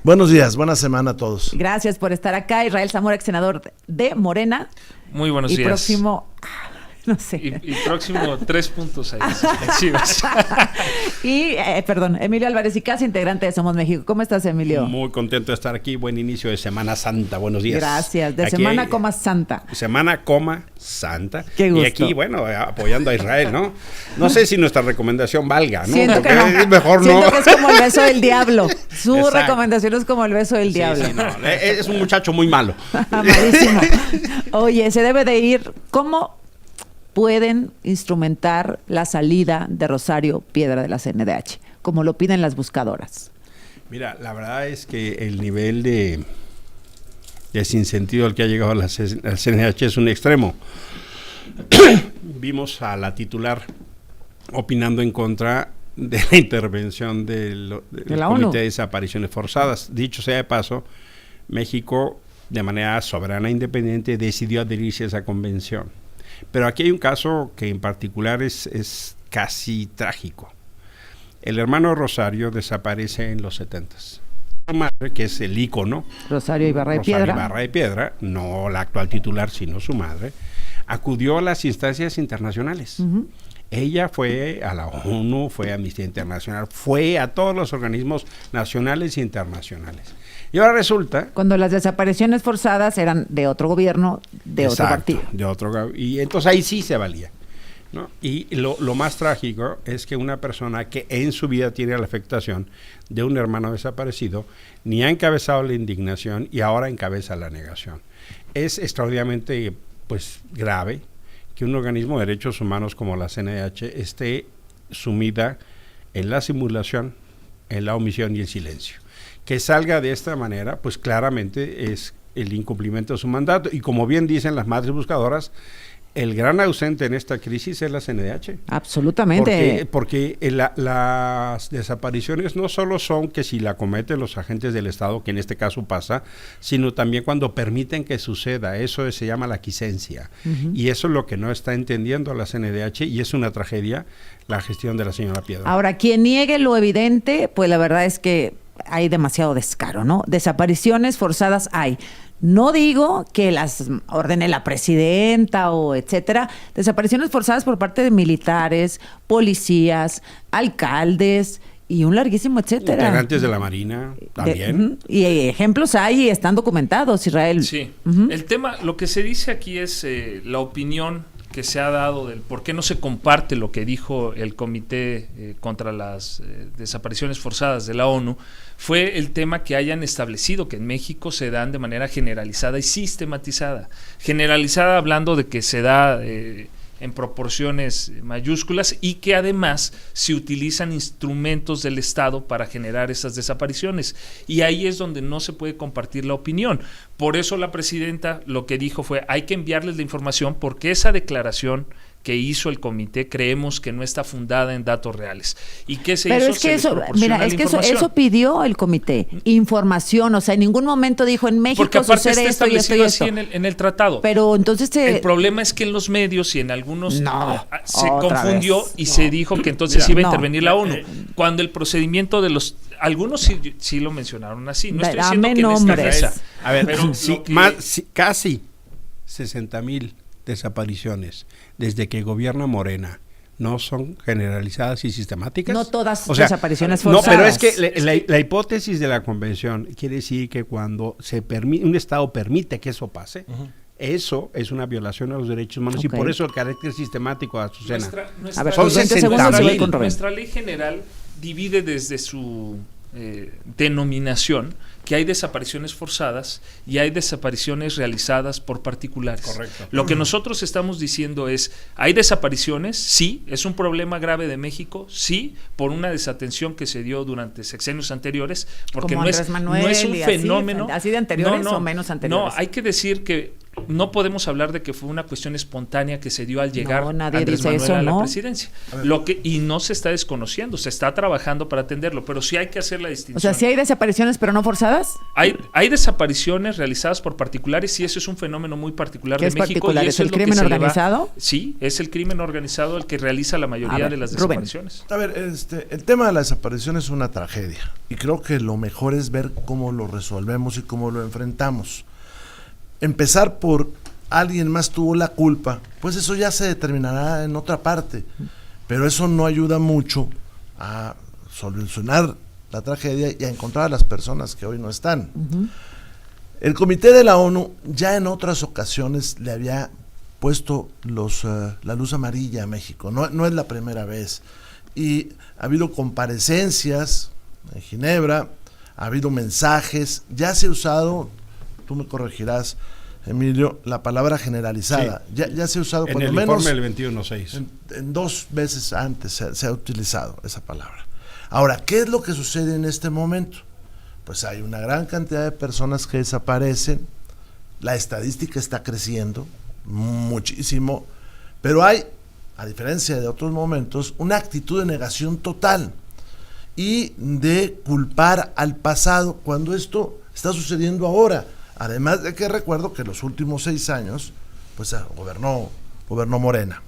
Buenos días, buena semana a todos. Gracias por estar acá. Israel Zamora, ex senador de Morena. Muy buenos días. Y próximo, no sé. Y próximo 3 puntos ahí. Chivas. Y, Emilio Álvarez y Casa, integrante de Somos México. ¿Cómo estás, Emilio? Muy contento de estar aquí. Buen inicio de Semana Santa. Buenos días. Gracias. De aquí Semana Coma Santa. Semana Coma Santa. Qué gusto. Y aquí, bueno, apoyando a Israel, ¿no? No sé si nuestra recomendación valga, ¿no? Siento porque que no. mejor Siento no. que es como el beso del diablo. Su Exacto. recomendación es como el beso del diablo. Sí, no, es un muchacho muy malo. Malísimo. Oye, se debe de ir. ¿Cómo pueden instrumentar la salida de Rosario Piedra de la CNDH, como lo piden las buscadoras? Mira, la verdad es que el nivel de sinsentido al que ha llegado la CNDH es un extremo. Vimos a la titular opinando en contra de la intervención del Comité de Desapariciones Forzadas. Dicho sea de paso, México, de manera soberana e independiente, decidió adherirse a esa convención. Pero aquí hay un caso que en particular es casi trágico. El hermano Rosario desaparece en los 70s. Su madre, que es el ícono, Rosario Ibarra de Piedra, no la actual titular, sino su madre, acudió a las instancias internacionales. Uh-huh. Ella fue a la ONU, fue a Amnistía Internacional, fue a todos los organismos nacionales e internacionales. Y ahora resulta... Cuando las desapariciones forzadas eran de otro gobierno, de otro partido. Y entonces ahí sí se valía, ¿no? Y lo más trágico es que una persona que en su vida tiene la afectación de un hermano desaparecido, ni ha encabezado la indignación y ahora encabeza la negación. Es extraordinariamente grave que un organismo de derechos humanos como la CNDH esté sumida en la simulación, en la omisión y el silencio. Que salga de esta manera, pues claramente es el incumplimiento de su mandato. Y como bien dicen las madres buscadoras, el gran ausente en esta crisis es la CNDH. Absolutamente. Porque las desapariciones no solo son que si la cometen los agentes del Estado, que en este caso pasa, sino también cuando permiten que suceda. Eso se llama la quiescencia. Uh-huh. Y eso es lo que no está entendiendo la CNDH y es una tragedia la gestión de la señora Piedra. Ahora, quien niegue lo evidente, pues la verdad es que hay demasiado descaro, ¿no? Desapariciones forzadas hay. No digo que las ordene la presidenta o etcétera. Desapariciones forzadas por parte de militares, policías, alcaldes y un larguísimo etcétera. Integrantes de la Marina también. Y ejemplos hay y están documentados, Israel. Sí. Uh-huh. El tema, lo que se dice aquí es la opinión que se ha dado del por qué no se comparte lo que dijo el Comité contra las Desapariciones Forzadas de la ONU, fue el tema que hayan establecido que en México se dan de manera generalizada y sistematizada. Generalizada hablando de que se da en proporciones mayúsculas y que además se utilizan instrumentos del Estado para generar esas desapariciones. Y ahí es donde no se puede compartir la opinión. Por eso la presidenta lo que dijo fue, hay que enviarles la información porque esa declaración que hizo el comité creemos que no está fundada en datos reales. ¿Y qué se Pero hizo? es que eso pidió el comité, información, o sea, en ningún momento dijo en México porque aparte sucede está esto y esto y esto. así en el tratado. Pero entonces el problema es que en los medios y en algunos se confundió vez. y se dijo que entonces iba a intervenir la ONU, cuando el procedimiento de los... Algunos sí lo mencionaron así, no estoy diciendo que nombres. A ver, pero casi 60,000 desapariciones desde que gobierna Morena no son generalizadas y sistemáticas. No todas desapariciones forzadas. No, pero es que la hipótesis de la convención quiere decir que cuando un Estado permite que eso pase, uh-huh, eso es una violación a los derechos humanos, okay, y por eso el carácter sistemático, Azucena. Nuestra ley general divide desde su denominación que hay desapariciones forzadas y hay desapariciones realizadas por particulares. Correcto. Lo que nosotros estamos diciendo es, hay desapariciones, sí, es un problema grave de México, sí, por una desatención que se dio durante sexenios anteriores, porque como no es un fenómeno. Así de anteriores o menos anteriores. No, hay que decir que no podemos hablar de que fue una cuestión espontánea que se dio al llegar nadie Andrés dice Manuel eso, a la ¿no? presidencia. Y no se está desconociendo, se está trabajando para atenderlo, pero sí hay que hacer la distinción. O sea, ¿sí hay desapariciones pero no forzadas? Hay desapariciones realizadas por particulares y eso es un fenómeno muy particular ¿Qué de es México. particular? Y ¿Es eso el lo que crimen se le va- organizado? Sí, es el crimen organizado el que realiza la mayoría de las Rubén. desapariciones. A ver, el tema de la desaparición es una tragedia y creo que lo mejor es ver cómo lo resolvemos y cómo lo enfrentamos. Empezar por alguien más tuvo la culpa, pues eso ya se determinará en otra parte, pero eso no ayuda mucho a solucionar la tragedia y a encontrar a las personas que hoy no están. El Comité de la ONU ya en otras ocasiones le había puesto la luz amarilla a México, no es la primera vez, y ha habido comparecencias en Ginebra, ha habido mensajes, ya se ha usado, tú me corregirás, Emilio, la palabra generalizada, Sí. ya se ha usado En cuando el menos informe del 21.6. en 2 veces antes se ha utilizado esa palabra. Ahora, ¿qué es lo que sucede en este momento? Pues hay una gran cantidad de personas que desaparecen, la estadística está creciendo muchísimo, pero hay, a diferencia de otros momentos, una actitud de negación total y de culpar al pasado cuando esto está sucediendo ahora. Además de que recuerdo que los últimos 6 años, pues gobernó Morena.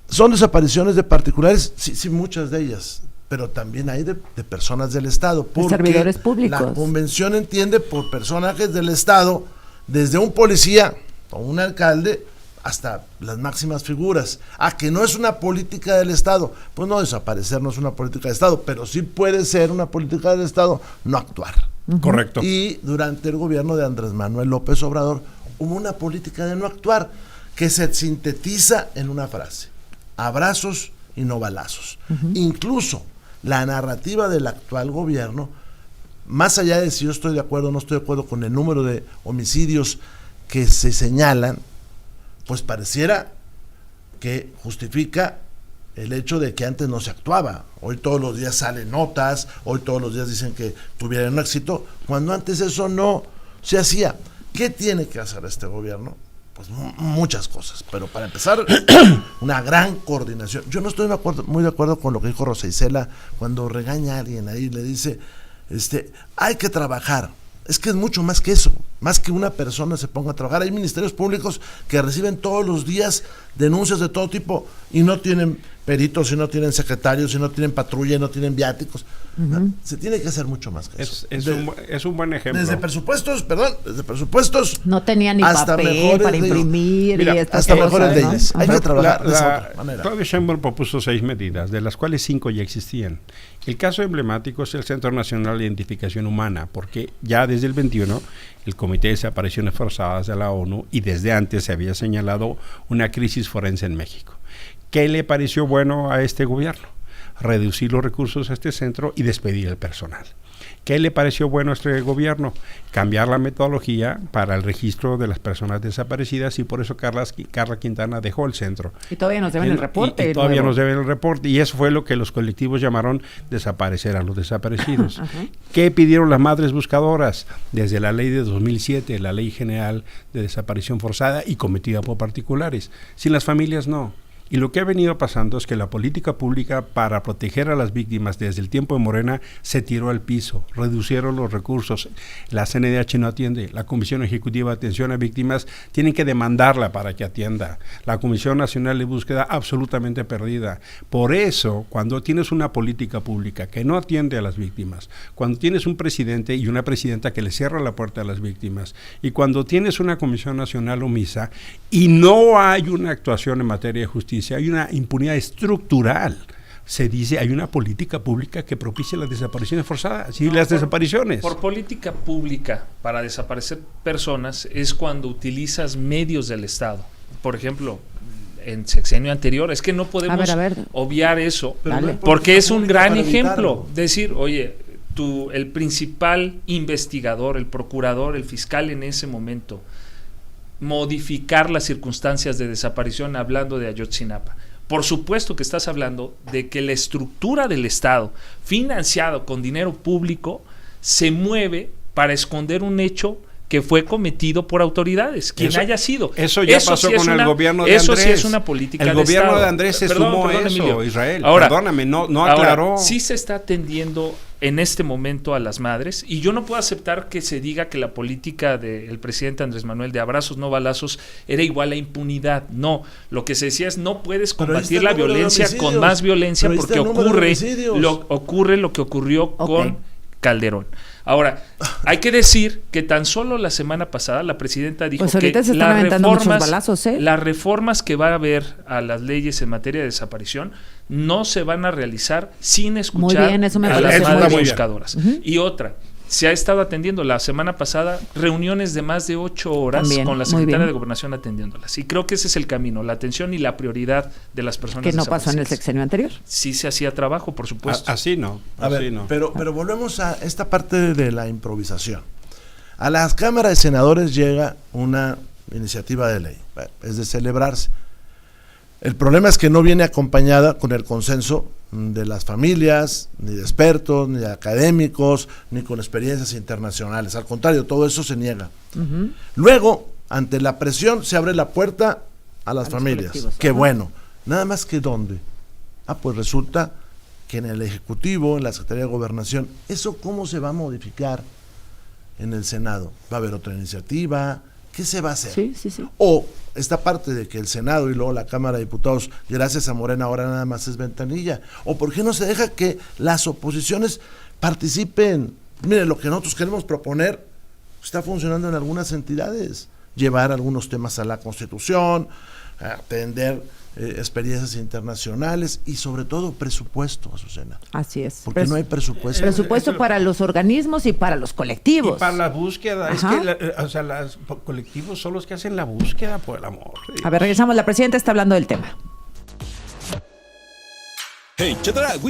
¿Son desapariciones de particulares? Sí, muchas de ellas, pero también hay de personas del Estado. Porque servidores públicos. La convención entiende por personajes del Estado, desde un policía o un alcalde hasta las máximas figuras. Que no es una política del Estado. Pues no, desaparecer no es una política del Estado, pero sí puede ser una política del Estado no actuar. Correcto. Y durante el gobierno de Andrés Manuel López Obrador hubo una política de no actuar que se sintetiza en una frase: abrazos y no balazos. Incluso la narrativa del actual gobierno, más allá de si yo estoy de acuerdo o no estoy de acuerdo con el número de homicidios que se señalan, pues pareciera que justifica el hecho de que antes no se actuaba. Hoy todos los días salen notas, hoy todos los días dicen que tuvieron éxito, cuando antes eso no se hacía. ¿Qué tiene que hacer este gobierno? Pues muchas cosas, pero para empezar, una gran coordinación. Yo no estoy muy de acuerdo con lo que dijo Rosa Isela cuando regaña a alguien ahí, le dice, hay que trabajar. Es que es mucho más que eso, más que una persona se ponga a trabajar. Hay ministerios públicos que reciben todos los días denuncias de todo tipo y no tienen peritos, y no tienen secretarios, y no tienen patrulla, y no tienen viáticos. Se tiene que hacer mucho más que eso. Es un buen ejemplo. Desde presupuestos, no tenía ni hasta papel para imprimir. Mira, y estas hasta cosas, mejores ¿no? leyes. Hay que trabajar de esa otra manera. Claudia Sheinbaum propuso 6 medidas, de las cuales 5 ya existían. El caso emblemático es el Centro Nacional de Identificación Humana, porque ya desde el 21 el Comité de Desapariciones Forzadas de la ONU y desde antes se había señalado una crisis forense en México. ¿Qué le pareció bueno a este gobierno? Reducir los recursos a este centro y despedir el personal. ¿Qué le pareció bueno a este gobierno? Cambiar la metodología para el registro de las personas desaparecidas y por eso Carla Quintana dejó el centro. Y todavía nos deben el reporte. Y todavía nos deben el reporte y eso fue lo que los colectivos llamaron desaparecer a los desaparecidos. ¿Qué pidieron las madres buscadoras? Desde la ley de 2007, la Ley General de Desaparición Forzada y cometida por particulares. Sin las familias no. Y lo que ha venido pasando es que la política pública para proteger a las víctimas desde el tiempo de Morena se tiró al piso, reducieron los recursos, la CNDH no atiende, la Comisión Ejecutiva de Atención a Víctimas tienen que demandarla para que atienda, la Comisión Nacional de Búsqueda absolutamente perdida. Por eso, cuando tienes una política pública que no atiende a las víctimas, cuando tienes un presidente y una presidenta que le cierra la puerta a las víctimas, y cuando tienes una Comisión Nacional omisa y no hay una actuación en materia de justicia, hay una impunidad estructural. Se dice, hay una política pública que propicia las desapariciones forzadas y las desapariciones. Por política pública para desaparecer personas es cuando utilizas medios del Estado. Por ejemplo, en sexenio anterior, es que no podemos obviar eso, porque es un gran ejemplo. Decir, oye, el principal investigador, el procurador, el fiscal en ese momento, modificar las circunstancias de desaparición hablando de Ayotzinapa. Por supuesto que estás hablando de que la estructura del Estado, financiado con dinero público, se mueve para esconder un hecho que fue cometido por autoridades, quien haya sido. Eso ya pasó con el gobierno de Andrés. Eso sí es una política de El gobierno Estado. de Andrés se sumó a eso, Emilio. Israel. Ahora, perdóname, no aclaró. Ahora, sí se está atendiendo en este momento a las madres, y yo no puedo aceptar que se diga que la política del presidente Andrés Manuel de abrazos no balazos era igual a impunidad. No, lo que se decía es no puedes combatir la violencia con más violencia, porque ocurre lo que ocurrió con Calderón. Ahora, hay que decir que tan solo la semana pasada la presidenta dijo pues ahorita que se están aventando muchos balazos, las reformas que va a haber a las leyes en materia de desaparición no se van a realizar sin escuchar muy bien, eso me a las parece madres muy bien. buscadoras. Y otra, se ha estado atendiendo la semana pasada reuniones de más de 8 horas también, con la muy secretaria bien. de Gobernación atendiéndolas. Y creo que ese es el camino, la atención y la prioridad de las personas que no pasó en el desaparecidas. sexenio anterior. Sí se hacía trabajo, por supuesto. Así no. A así ver, no. pero volvemos a esta parte de la improvisación. A las cámaras de senadores llega una iniciativa de ley, es de celebrarse. El problema es que no viene acompañada con el consenso de las familias, ni de expertos, ni de académicos, ni con experiencias internacionales. Al contrario, todo eso se niega. Luego, ante la presión, se abre la puerta a las familias. Qué bueno. Nada más que ¿dónde? Pues resulta que en el Ejecutivo, en la Secretaría de Gobernación, ¿eso cómo se va a modificar en el Senado? ¿Va a haber otra iniciativa? ¿Qué se va a hacer? Sí. O esta parte de que el Senado y luego la Cámara de Diputados, gracias a Morena, ahora nada más es ventanilla. ¿O por qué no se deja que las oposiciones participen? Mire, lo que nosotros queremos proponer está funcionando en algunas entidades. Llevar algunos temas a la Constitución, atender experiencias internacionales y sobre todo presupuesto, Azucena. Así es. Porque no hay presupuesto. Presupuesto para los organismos y para los colectivos. Y para la búsqueda, es que los colectivos son los que hacen la búsqueda, por el amor. A ver, regresamos. La presidenta está hablando del tema. Hey, check that out.